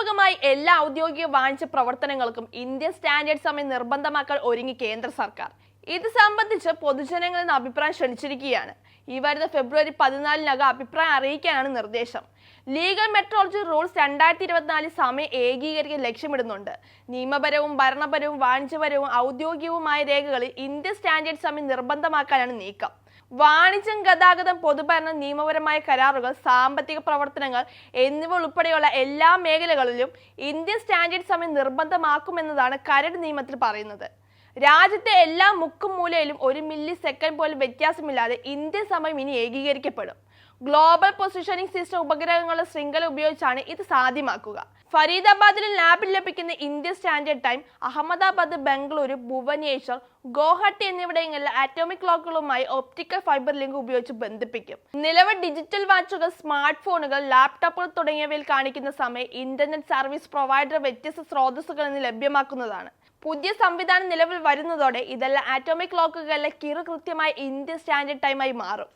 ഭാഗമായി എല്ലാ ഔദ്യോഗിക വാണിജ്യ പ്രവർത്തനങ്ങൾക്കും ഇന്ത്യൻ സ്റ്റാൻഡേർഡ് സമയം നിർബന്ധമാക്കാൻ ഒരുങ്ങി കേന്ദ്ര സർക്കാർ. ഇത് സംബന്ധിച്ച് പൊതുജനങ്ങളിൽ നിന്ന് അഭിപ്രായം ക്ഷണിച്ചിരിക്കുകയാണ്. ഈ വരുന്ന ഫെബ്രുവരി 14-നകം അഭിപ്രായം അറിയിക്കാനാണ് നിർദ്ദേശം. ലീഗൽ മെട്രോളജി റൂൾസ് 2024 സമയം ഏകീകരിക്കാൻ ലക്ഷ്യമിടുന്നുണ്ട്. നിയമപരവും ഭരണപരവും വാണിജ്യപരവും ഔദ്യോഗികവുമായ രേഖകളിൽ ഇന്ത്യൻ സ്റ്റാൻഡേർഡ് സമയം നിർബന്ധമാക്കാനാണ് നീക്കം. വാണിജ്യം, ഗതാഗതം, പൊതുഭരണം, നിയമപരമായ കരാറുകൾ, സാമ്പത്തിക പ്രവർത്തനങ്ങൾ എന്നിവ ഉൾപ്പെടെയുള്ള എല്ലാ മേഖലകളിലും ഇന്ത്യൻ സ്റ്റാൻഡേർഡ് സമയം നിർബന്ധമാക്കുമെന്നതാണ് കരട് നിയമത്തിൽ പറയുന്നത്. രാജ്യത്തെ എല്ലാ മുക്കും മൂലയിലും 1 മില്ലി സെക്കൻഡ് പോലും വ്യത്യാസമില്ലാതെ ഇന്ത്യൻ സമയം ഇനി ഏകീകരിക്കപ്പെടും. ഗ്ലോബൽ പൊസിഷനിംഗ് സിസ്റ്റം ഉപഗ്രഹങ്ങളുടെ ശൃംഖല ഉപയോഗിച്ചാണ് ഇത് സാധ്യമാക്കുക. ഫരീദാബാദിൽ ലാബിൽ ലഭിക്കുന്ന Indian standard time Ahmedabad, Bengaluru, Bhubaneswar, Guwahati എന്നിവിടങ്ങളിലെ ആറ്റോമിക് ക്ലോക്കുകളുമായി ഒപ്റ്റിക്കൽ ഫൈബർ ലിങ്ക് ഉപയോഗിച്ച് ബന്ധിപ്പിക്കും. നിലവിൽ ഡിജിറ്റൽ വാച്ചുകൾ, സ്മാർട്ട് ഫോണുകൾ, ലാപ്ടോപ്പുകൾ തുടങ്ങിയവയിൽ കാണിക്കുന്ന സമയം ഇന്റർനെറ്റ് സർവീസ് പ്രൊവൈഡർ വ്യത്യസ്ത സ്രോതസ്സുകളിൽ നിന്ന് ലഭ്യമാക്കുന്നതാണ്. പുതിയ സംവിധാനം നിലവിൽ വരുന്നതോടെ ഇതെല്ലാം ആറ്റോമിക് ക്ലോക്കുകളിലെ കൃത്യമായ ഇന്ത്യൻ സ്റ്റാൻഡേർഡ് ടൈമായി മാറും.